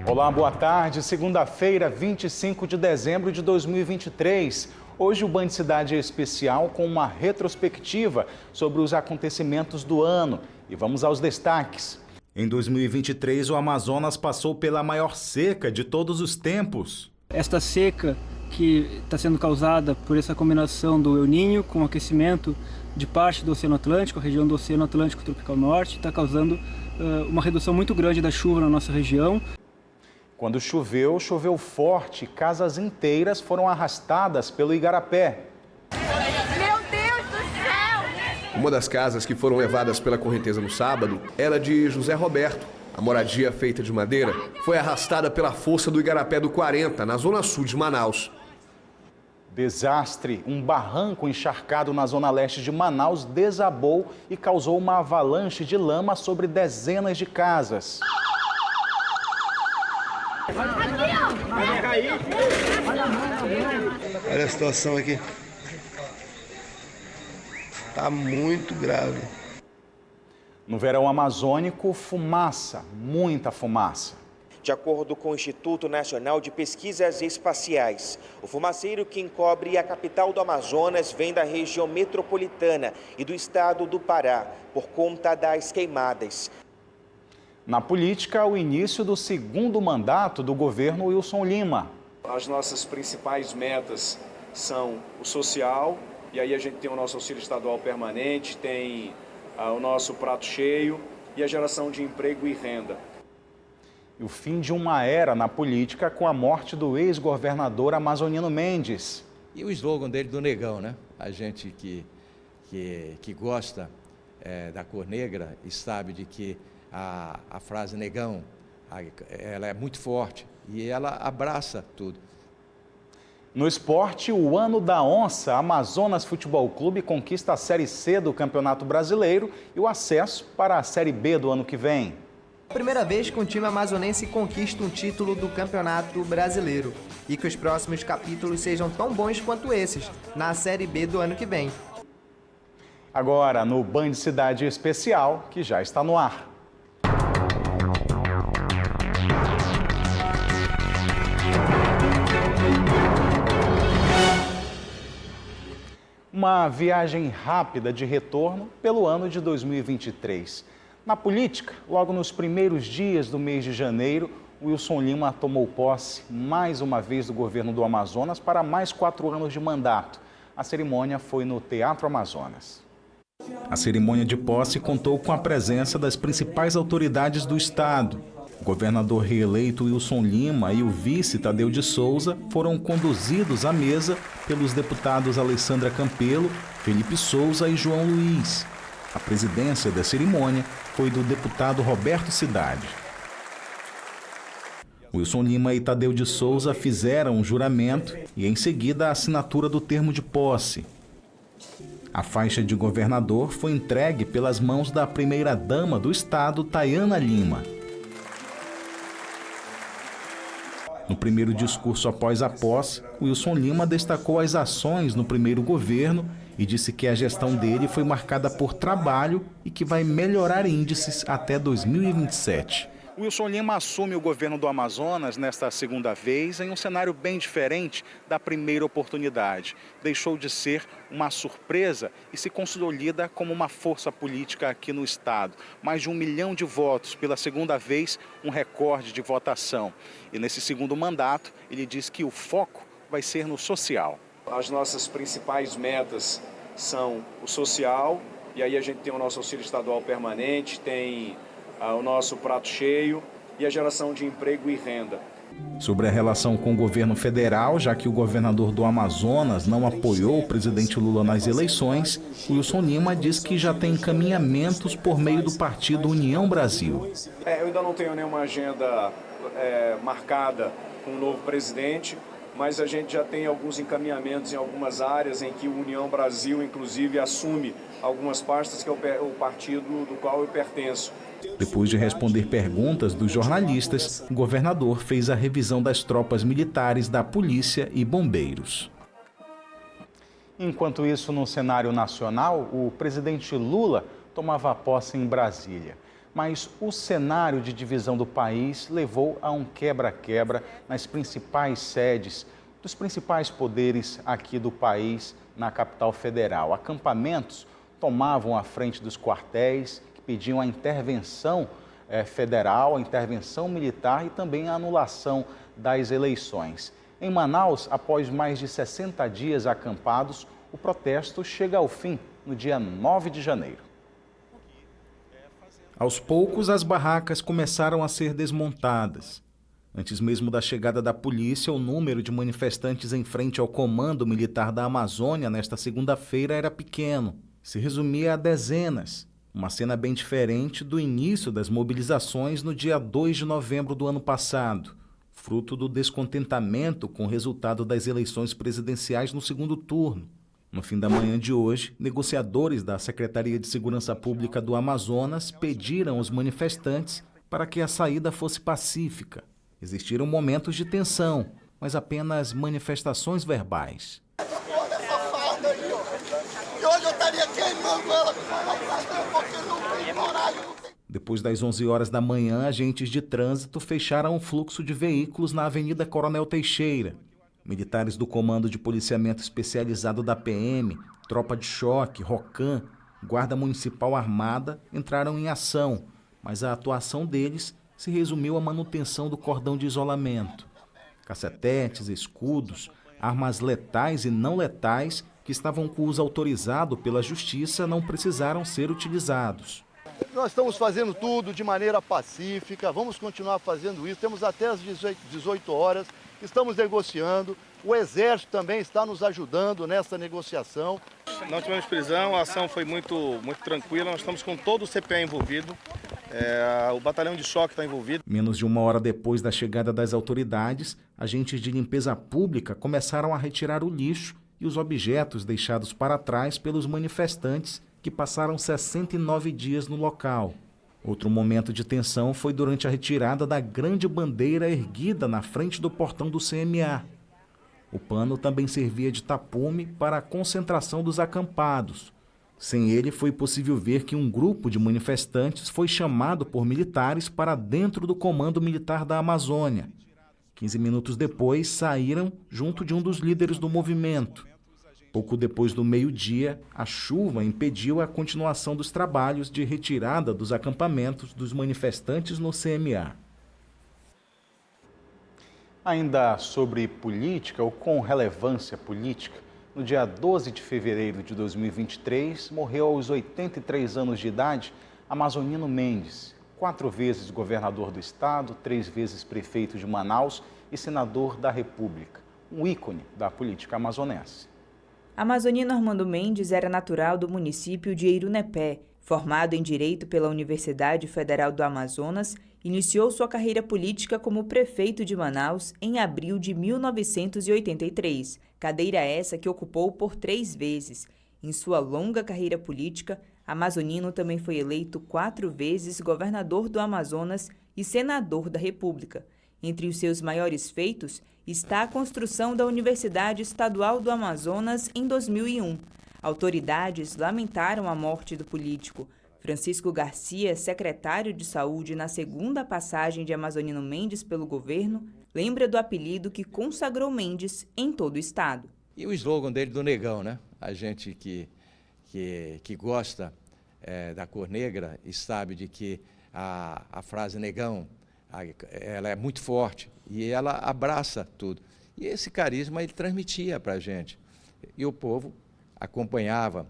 Olá, boa tarde. Segunda-feira, 25 de dezembro de 2023. Hoje o Band Cidade é especial com uma retrospectiva sobre os acontecimentos do ano. E vamos aos destaques. Em 2023, o Amazonas passou pela maior seca de todos os tempos. Esta seca que está sendo causada por essa combinação do El Niño com o aquecimento de parte do Oceano Atlântico, a região do Oceano Atlântico Tropical Norte, está causando uma redução muito grande da chuva na nossa região. Quando choveu, choveu forte. Casas inteiras foram arrastadas pelo igarapé. Meu Deus do céu! Uma das casas que foram levadas pela correnteza no sábado era de José Roberto. A moradia feita de madeira foi arrastada pela força do igarapé do 40, na zona sul de Manaus. Desastre. Um barranco encharcado na zona leste de Manaus desabou e causou uma avalanche de lama sobre dezenas de casas. Olha a situação aqui. Tá muito grave. No verão amazônico, fumaça, muita fumaça. De acordo com o Instituto Nacional de Pesquisas Espaciais, o fumaceiro que encobre a capital do Amazonas vem da região metropolitana e do estado do Pará, por conta das queimadas. Na política, o início do segundo mandato do governo Wilson Lima. As nossas principais metas são o social, e aí a gente tem o nosso auxílio estadual permanente, tem o nosso prato cheio e a geração de emprego e renda. E o fim de uma era na política com a morte do ex-governador Amazoniano Mendes. E o slogan dele do negão, né? A gente que gosta da cor negra e sabe de que a frase negão, ela é muito forte e ela abraça tudo. No esporte, o ano da onça, Amazonas Futebol Clube conquista a Série C do Campeonato Brasileiro e o acesso para a Série B do ano que vem. Primeira vez que um time amazonense conquista um título do Campeonato Brasileiro e que os próximos capítulos sejam tão bons quanto esses na Série B do ano que vem. Agora, no Band Cidade Especial, que já está no ar. Uma viagem rápida de retorno pelo ano de 2023. Na política, logo nos primeiros dias do mês de janeiro, Wilson Lima tomou posse mais uma vez do governo do Amazonas para mais 4 anos de mandato. A cerimônia foi no Teatro Amazonas. A cerimônia de posse contou com a presença das principais autoridades do estado. O governador reeleito Wilson Lima e o vice Tadeu de Souza foram conduzidos à mesa pelos deputados Alessandra Campelo, Felipe Souza e João Luiz. A presidência da cerimônia foi do deputado Roberto Cidade. Wilson Lima e Tadeu de Souza fizeram um juramento e, em seguida, a assinatura do termo de posse. A faixa de governador foi entregue pelas mãos da primeira-dama do estado, Tayana Lima. No primeiro discurso após a posse, Wilson Lima destacou as ações no primeiro governo e disse que a gestão dele foi marcada por trabalho e que vai melhorar índices até 2027. Wilson Lima assume o governo do Amazonas nesta segunda vez em um cenário bem diferente da primeira oportunidade. Deixou de ser uma surpresa e se consolida como uma força política aqui no estado. Mais de 1 milhão de votos, pela segunda vez, um recorde de votação. E nesse segundo mandato, ele diz que o foco vai ser no social. As nossas principais metas são o social, e aí a gente tem o nosso auxílio estadual permanente, tem o nosso prato cheio e a geração de emprego e renda. Sobre a relação com o governo federal, já que o governador do Amazonas não apoiou o presidente Lula nas eleições, Wilson Lima diz que já tem encaminhamentos por meio do partido União Brasil. Eu ainda não tenho nenhuma agenda marcada com o novo presidente, mas a gente já tem alguns encaminhamentos em algumas áreas em que o União Brasil, inclusive, assume algumas pastas que é o partido do qual eu pertenço. Depois de responder perguntas dos jornalistas, o governador fez a revisão das tropas militares da polícia e bombeiros. Enquanto isso, no cenário nacional, o presidente Lula tomava posse em Brasília. Mas o cenário de divisão do país levou a um quebra-quebra nas principais sedes dos principais poderes aqui do país, na capital federal. Acampamentos tomavam a frente dos quartéis, que pediam a intervenção federal, a intervenção militar e também a anulação das eleições. Em Manaus, após mais de 60 dias acampados, o protesto chega ao fim no dia 9 de janeiro. Aos poucos, as barracas começaram a ser desmontadas. Antes mesmo da chegada da polícia, o número de manifestantes em frente ao Comando Militar da Amazônia nesta segunda-feira era pequeno. Se resumia a dezenas. Uma cena bem diferente do início das mobilizações no dia 2 de novembro do ano passado, fruto do descontentamento com o resultado das eleições presidenciais no segundo turno. No fim da manhã de hoje, negociadores da Secretaria de Segurança Pública do Amazonas pediram aos manifestantes para que a saída fosse pacífica. Existiram momentos de tensão, mas apenas manifestações verbais. Olha essa farda aí, ó. E hoje eu estaria queimando ela porque não tem coragem. Depois das 11 horas da manhã, agentes de trânsito fecharam o fluxo de veículos na Avenida Coronel Teixeira. Militares do Comando de Policiamento Especializado da PM, Tropa de Choque, ROCAM, Guarda Municipal Armada entraram em ação, mas a atuação deles se resumiu à manutenção do cordão de isolamento. Cacetetes, escudos, armas letais e não letais que estavam com uso autorizado pela Justiça não precisaram ser utilizados. Nós estamos fazendo tudo de maneira pacífica, vamos continuar fazendo isso, temos até as 18 horas, estamos negociando, o Exército também está nos ajudando nessa negociação. Não tivemos prisão, a ação foi muito tranquila, nós estamos com todo o CPE envolvido, o batalhão de choque está envolvido. Menos de uma hora depois da chegada das autoridades, agentes de limpeza pública começaram a retirar o lixo e os objetos deixados para trás pelos manifestantes que passaram 69 dias no local. Outro momento de tensão foi durante a retirada da grande bandeira erguida na frente do portão do CMA. O pano também servia de tapume para a concentração dos acampados. Sem ele, foi possível ver que um grupo de manifestantes foi chamado por militares para dentro do Comando Militar da Amazônia. 15 minutos depois, saíram junto de um dos líderes do movimento. Pouco depois do meio-dia, a chuva impediu a continuação dos trabalhos de retirada dos acampamentos dos manifestantes no CMA. Ainda sobre política ou com relevância política, no dia 12 de fevereiro de 2023, morreu aos 83 anos de idade Amazonino Mendes, 4 vezes governador do estado, 3 vezes prefeito de Manaus e senador da República, um ícone da política amazonense. Amazonino Armando Mendes era natural do município de Eirunepé. Formado em Direito pela Universidade Federal do Amazonas, iniciou sua carreira política como prefeito de Manaus em abril de 1983, cadeira essa que ocupou por 3 vezes. Em sua longa carreira política, Amazonino também foi eleito 4 vezes governador do Amazonas e senador da República. Entre os seus maiores feitos está a construção da Universidade Estadual do Amazonas em 2001. Autoridades lamentaram a morte do político. Francisco Garcia, secretário de Saúde na segunda passagem de Amazonino Mendes pelo governo, lembra do apelido que consagrou Mendes em todo o estado. E o slogan dele do Negão, né? A gente que gosta da cor negra e sabe de que a frase Negão, ela é muito forte e ela abraça tudo. E esse carisma ele transmitia para a gente. E o povo acompanhava,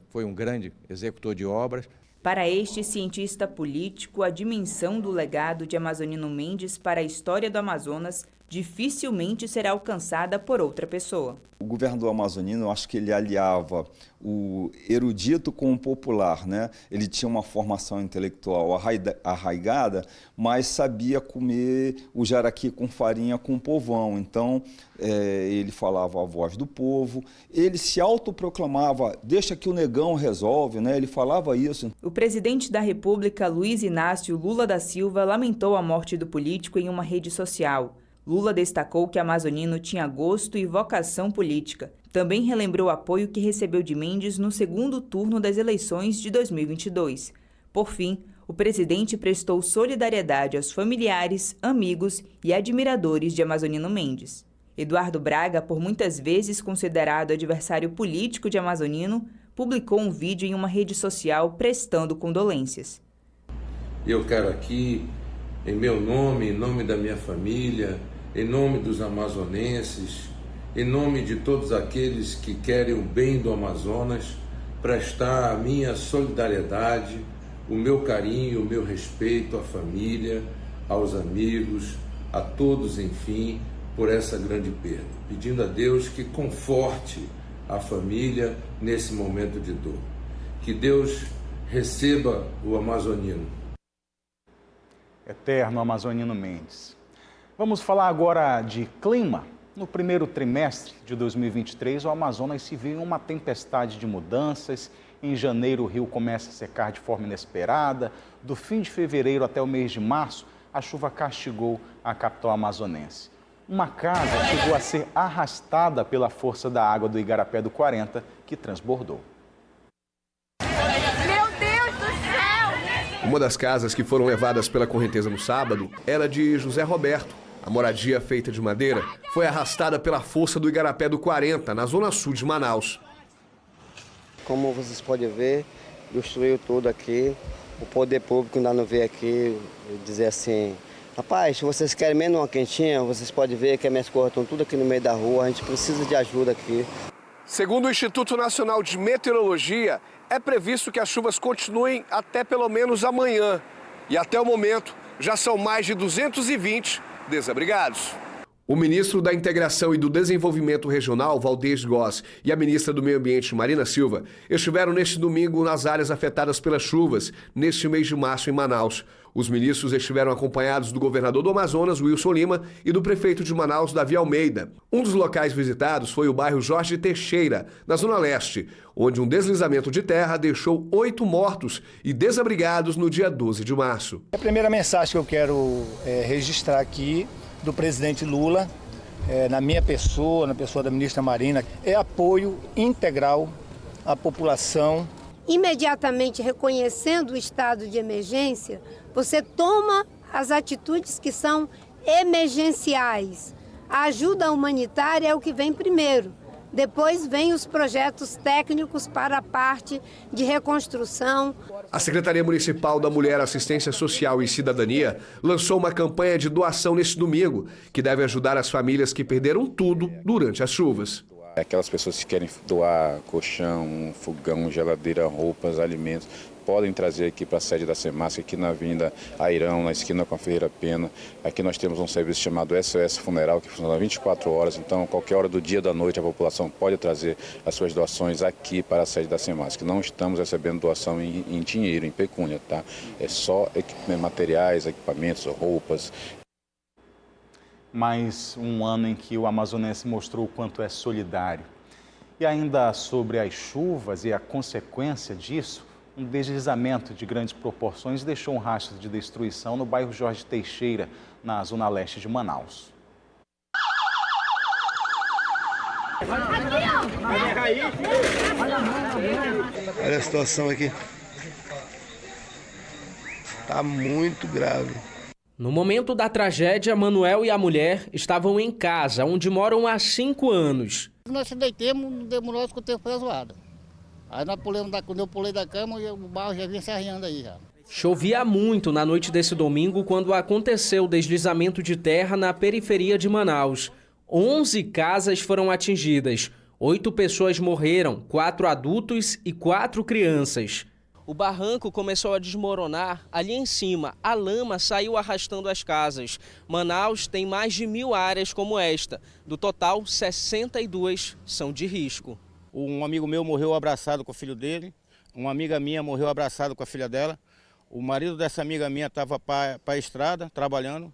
foi um grande executor de obras. Para este cientista político, a dimensão do legado de Amazonino Mendes para a história do Amazonas dificilmente será alcançada por outra pessoa. O governador amazonino, eu acho que ele aliava o erudito com o popular, né? Ele tinha uma formação intelectual arraigada, mas sabia comer o jaraqui com farinha com o povão. Então, ele falava a voz do povo, ele se autoproclamava, deixa que o negão resolve, né? Ele falava isso. O presidente da República, Luiz Inácio Lula da Silva, lamentou a morte do político em uma rede social. Lula destacou que Amazonino tinha gosto e vocação política. Também relembrou o apoio que recebeu de Mendes no segundo turno das eleições de 2022. Por fim, o presidente prestou solidariedade aos familiares, amigos e admiradores de Amazonino Mendes. Eduardo Braga, por muitas vezes considerado adversário político de Amazonino, publicou um vídeo em uma rede social prestando condolências. Eu quero aqui, em meu nome, em nome da minha família, em nome dos amazonenses, em nome de todos aqueles que querem o bem do Amazonas, prestar a minha solidariedade, o meu carinho, o meu respeito à família, aos amigos, a todos, enfim, por essa grande perda. Pedindo a Deus que conforte a família nesse momento de dor. Que Deus receba o amazonino. Eterno Amazonino Mendes. Vamos falar agora de clima. No primeiro trimestre de 2023, o Amazonas se viu em uma tempestade de mudanças. Em janeiro, o rio começa a secar de forma inesperada. Do fim de fevereiro até o mês de março, a chuva castigou a capital amazonense. Uma casa chegou a ser arrastada pela força da água do Igarapé do 40, que transbordou. Meu Deus do céu! Uma das casas que foram levadas pela correnteza no sábado era de José Roberto. A moradia feita de madeira foi arrastada pela força do Igarapé do 40, na zona sul de Manaus. Como vocês podem ver, destruiu tudo aqui. O poder público ainda não veio aqui dizer assim: rapaz, se vocês querem menos uma quentinha, vocês podem ver que as minhas coisas estão tudo aqui no meio da rua, a gente precisa de ajuda aqui. Segundo o Instituto Nacional de Meteorologia, é previsto que as chuvas continuem até pelo menos amanhã. E até o momento, já são mais de 220 desabrigados. O ministro da Integração e do Desenvolvimento Regional, Valdez Góes, e a ministra do Meio Ambiente, Marina Silva, estiveram neste domingo nas áreas afetadas pelas chuvas, neste mês de março em Manaus. Os ministros estiveram acompanhados do governador do Amazonas, Wilson Lima, e do prefeito de Manaus, Davi Almeida. Um dos locais visitados foi o bairro Jorge Teixeira, na Zona Leste, onde um deslizamento de terra deixou 8 mortos e desabrigados no dia 12 de março. A primeira mensagem que eu quero registrar aqui do presidente Lula, na minha pessoa, na pessoa da ministra Marina, é apoio integral à população. Imediatamente reconhecendo o estado de emergência, você toma as atitudes que são emergenciais. A ajuda humanitária é o que vem primeiro. Depois vem os projetos técnicos para a parte de reconstrução. A Secretaria Municipal da Mulher, Assistência Social e Cidadania lançou uma campanha de doação neste domingo, que deve ajudar as famílias que perderam tudo durante as chuvas. Aquelas pessoas que querem doar colchão, fogão, geladeira, roupas, alimentos, podem trazer aqui para a sede da Semasc, aqui na Avenida Airão, na esquina com a Ferreira Pena. Aqui nós temos um serviço chamado SOS Funeral, que funciona 24 horas, então qualquer hora do dia ou da noite a população pode trazer as suas doações aqui para a sede da Semasc. Não estamos recebendo doação em dinheiro, em pecúnia, tá? É só materiais, equipamentos, roupas. Mais um ano em que o amazonense mostrou o quanto é solidário. E ainda sobre as chuvas e a consequência disso, um deslizamento de grandes proporções deixou um rastro de destruição no bairro Jorge Teixeira, na zona leste de Manaus. Olha a situação aqui. Está muito grave. No momento da tragédia, Manuel e a mulher estavam em casa, onde moram há 5 anos. Nós se deitemos, não demorou que o tempo foi zoado. Aí nós pulamos quando eu pulei da cama, o barro já vinha se arriando aí já. Chovia muito na noite desse domingo quando aconteceu o deslizamento de terra na periferia de Manaus. 11 casas foram atingidas. 8 pessoas morreram, 4 adultos e 4 crianças. O barranco começou a desmoronar ali em cima. A lama saiu arrastando as casas. Manaus tem mais de 1000 áreas como esta. Do total, 62 são de risco. Um amigo meu morreu abraçado com o filho dele. Uma amiga minha morreu abraçada com a filha dela. O marido dessa amiga minha estava para a estrada, trabalhando.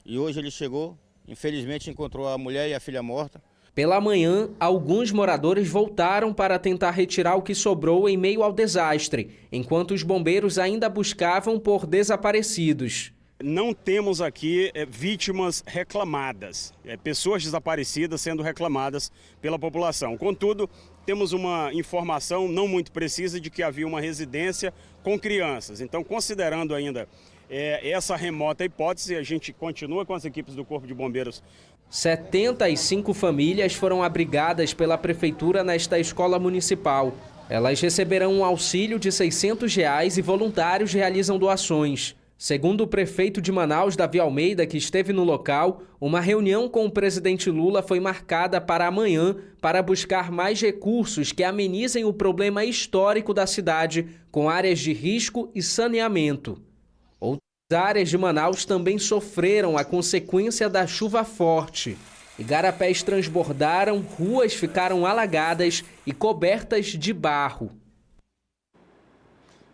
E hoje ele chegou, infelizmente encontrou a mulher e a filha morta. Pela manhã, alguns moradores voltaram para tentar retirar o que sobrou em meio ao desastre, enquanto os bombeiros ainda buscavam por desaparecidos. Não temos aqui vítimas reclamadas, pessoas desaparecidas sendo reclamadas pela população. Contudo, temos uma informação não muito precisa de que havia uma residência com crianças. Então, considerando ainda essa remota hipótese, a gente continua com as equipes do Corpo de Bombeiros. 75 famílias foram abrigadas pela Prefeitura nesta escola municipal. Elas receberão um auxílio de R$ 600 e voluntários realizam doações. Segundo o prefeito de Manaus, Davi Almeida, que esteve no local, uma reunião com o presidente Lula foi marcada para amanhã para buscar mais recursos que amenizem o problema histórico da cidade com áreas de risco e saneamento. Outras áreas de Manaus também sofreram a consequência da chuva forte. Igarapés transbordaram, ruas ficaram alagadas e cobertas de barro.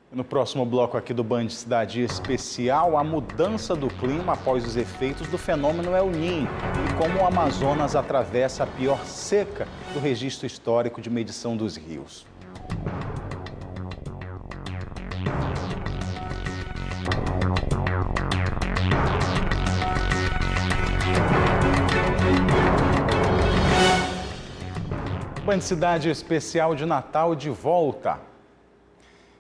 No próximo bloco aqui do Band Cidade Especial, a mudança do clima após os efeitos do fenômeno El Niño e como o Amazonas atravessa a pior seca do registro histórico de medição dos rios. Band Cidade Especial de Natal de volta.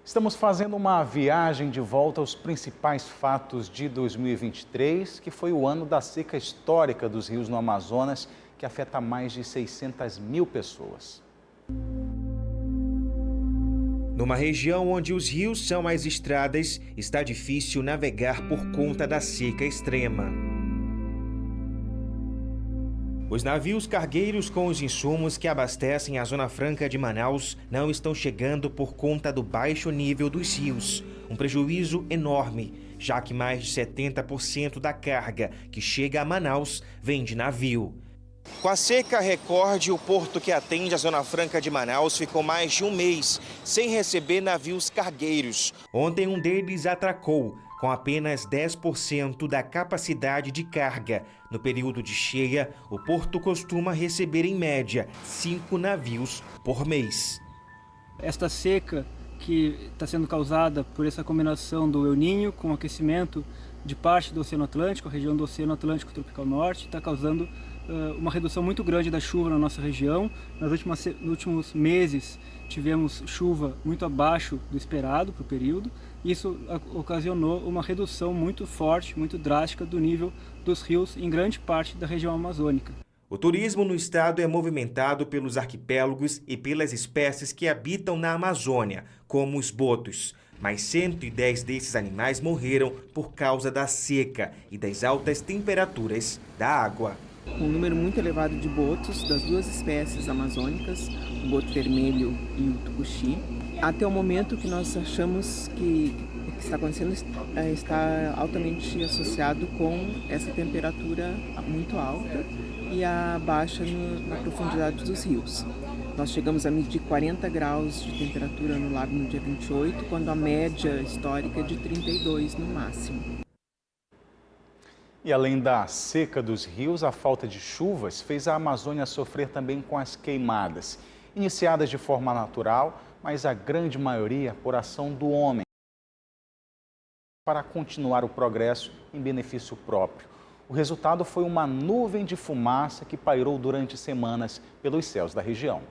Estamos fazendo uma viagem de volta aos principais fatos de 2023, que foi o ano da seca histórica dos rios no Amazonas, que afeta mais de 600 mil pessoas. Numa região onde os rios são as estradas, está difícil navegar por conta da seca extrema. Os navios cargueiros com os insumos que abastecem a Zona Franca de Manaus não estão chegando por conta do baixo nível dos rios. Um prejuízo enorme, já que mais de 70% da carga que chega a Manaus vem de navio. Com a seca recorde, o porto que atende a Zona Franca de Manaus ficou mais de um mês sem receber navios cargueiros. Ontem um deles atracou, com apenas 10% da capacidade de carga. No período de cheia, o porto costuma receber, em média, 5 navios por mês. Esta seca que está sendo causada por essa combinação do El Niño com o aquecimento de parte do Oceano Atlântico, a região do Oceano Atlântico Tropical Norte, está causando uma redução muito grande da chuva na nossa região. Nos últimos meses tivemos chuva muito abaixo do esperado para o período. Isso ocasionou uma redução muito forte, muito drástica do nível dos rios em grande parte da região amazônica. O turismo no estado é movimentado pelos arquipélagos e pelas espécies que habitam na Amazônia, como os botos. Mas 110 desses animais morreram por causa da seca e das altas temperaturas da água. Um número muito elevado de botos das duas espécies amazônicas, o boto vermelho e o tucuxi. Até o momento que nós achamos que está acontecendo está altamente associado com essa temperatura muito alta e a baixa na profundidade dos rios. Nós chegamos a medir 40 graus de temperatura no lago no dia 28, quando a média histórica é de 32 no máximo. E além da seca dos rios, a falta de chuvas fez a Amazônia sofrer também com as queimadas, iniciadas de forma natural, mas a grande maioria por ação do homem, para continuar o progresso em benefício próprio. O resultado foi uma nuvem de fumaça que pairou durante semanas pelos céus da região.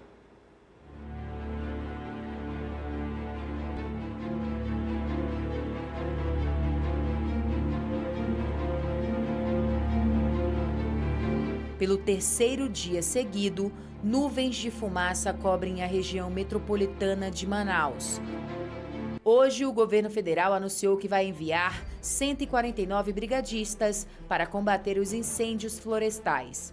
Pelo terceiro dia seguido, nuvens de fumaça cobrem a região metropolitana de Manaus. Hoje, o governo federal anunciou que vai enviar 149 brigadistas para combater os incêndios florestais.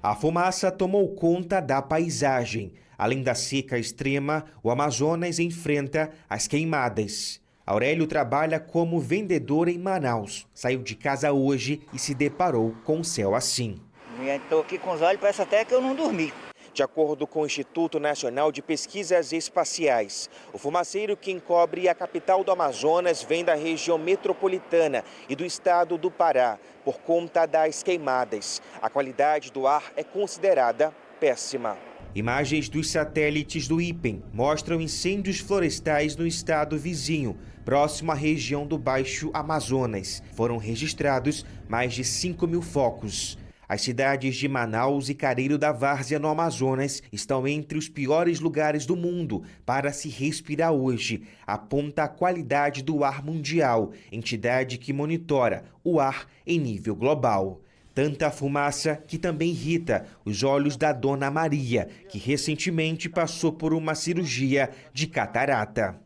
A fumaça tomou conta da paisagem. Além da seca extrema, o Amazonas enfrenta as queimadas. Aurélio trabalha como vendedor em Manaus. Saiu de casa hoje e se deparou com o céu assim. Estou aqui com os olhos, parece até que eu não dormi. De acordo com o Instituto Nacional de Pesquisas Espaciais, o fumaceiro que encobre a capital do Amazonas vem da região metropolitana e do estado do Pará, por conta das queimadas. A qualidade do ar é considerada péssima. Imagens dos satélites do IPEM mostram incêndios florestais no estado vizinho, próximo à região do Baixo Amazonas. Foram registrados mais de 5.000 focos. As cidades de Manaus e Careiro da Várzea, no Amazonas, estão entre os piores lugares do mundo para se respirar hoje, aponta a qualidade do ar mundial, entidade que monitora o ar em nível global. Tanta fumaça que também irrita os olhos da Dona Maria, que recentemente passou por uma cirurgia de catarata.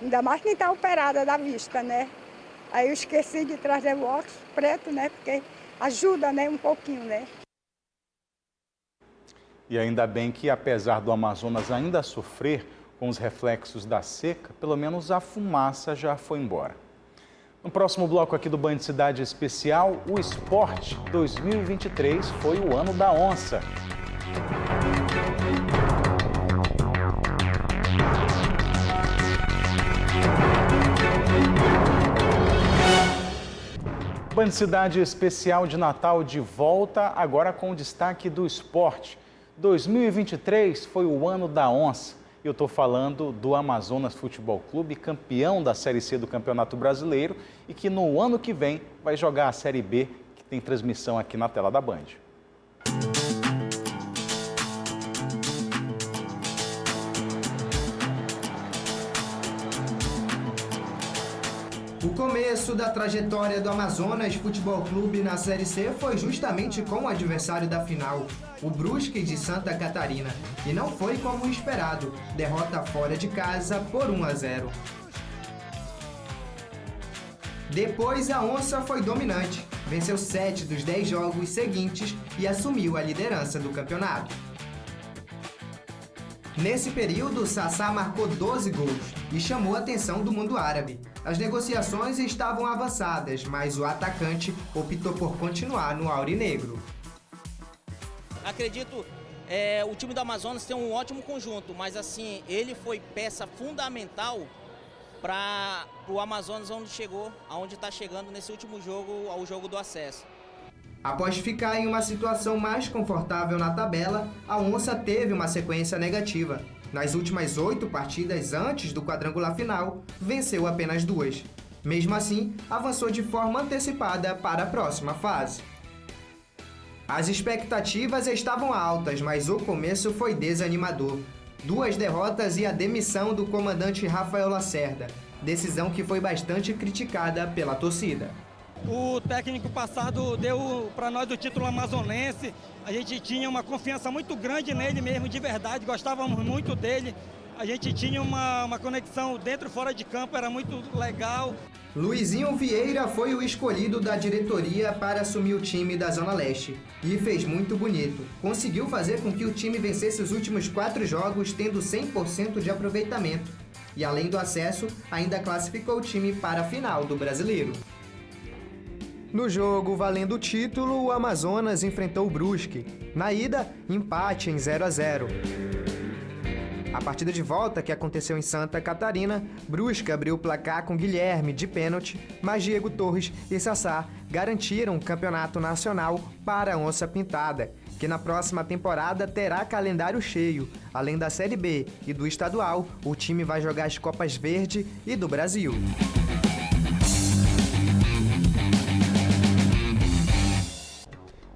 Ainda mais quem está operada da vista, né? Aí eu esqueci de trazer o óculos preto, né? Porque ajuda, né? Um pouquinho, né? E ainda bem que, apesar do Amazonas ainda sofrer com os reflexos da seca, pelo menos a fumaça já foi embora. No próximo bloco aqui do Band Cidade Especial, o esporte 2023 foi o ano da onça. Band Cidade Especial de Natal de volta, agora com o destaque do esporte. 2023 foi o ano da onça. Eu estou falando do Amazonas Futebol Clube, campeão da Série C do Campeonato Brasileiro e que no ano que vem vai jogar a Série B, que tem transmissão aqui na tela da Band. O começo da trajetória do Amazonas Futebol Clube na Série C foi justamente com o adversário da final, o Brusque de Santa Catarina. E não foi como esperado, derrota fora de casa por 1-0. Depois a onça foi dominante, venceu 7 dos 10 jogos seguintes e assumiu a liderança do campeonato. Nesse período, Sassá marcou 12 gols e chamou a atenção do mundo árabe. As negociações estavam avançadas, mas o atacante optou por continuar no aurinegro. Acredito, o time do Amazonas tem um ótimo conjunto, mas assim, ele foi peça fundamental para o Amazonas aonde está chegando nesse último jogo, ao jogo do acesso. Após ficar em uma situação mais confortável na tabela, a onça teve uma sequência negativa. Nas últimas 8 partidas antes do quadrangular final, venceu apenas 2. Mesmo assim, avançou de forma antecipada para a próxima fase. As expectativas estavam altas, mas o começo foi desanimador. 2 derrotas e a demissão do comandante Rafael Lacerda, decisão que foi bastante criticada pela torcida. O técnico passado deu para nós o título amazonense, a gente tinha uma confiança muito grande nele mesmo, de verdade, gostávamos muito dele, a gente tinha uma conexão dentro e fora de campo, era muito legal. Luizinho Vieira foi o escolhido da diretoria para assumir o time da Zona Leste e fez muito bonito. Conseguiu fazer com que o time vencesse os últimos 4 jogos tendo 100% de aproveitamento e, além do acesso, ainda classificou o time para a final do Brasileiro. No jogo valendo o título, o Amazonas enfrentou o Brusque. Na ida, empate em 0-0. A partida de volta, que aconteceu em Santa Catarina, Brusque abriu o placar com Guilherme de pênalti, mas Diego Torres e Sassá garantiram o campeonato nacional para a Onça Pintada, que na próxima temporada terá calendário cheio. Além da Série B e do estadual, o time vai jogar as Copas Verde e do Brasil.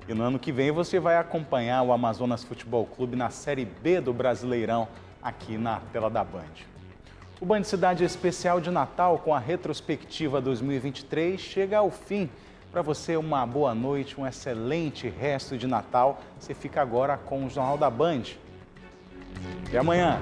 E no ano que vem você vai acompanhar o Amazonas Futebol Clube na Série B do Brasileirão, aqui na tela da Band. O Band Cidade Especial de Natal com a retrospectiva 2023 chega ao fim. Para você, uma boa noite, um excelente resto de Natal. Você fica agora com o Jornal da Band. Até amanhã!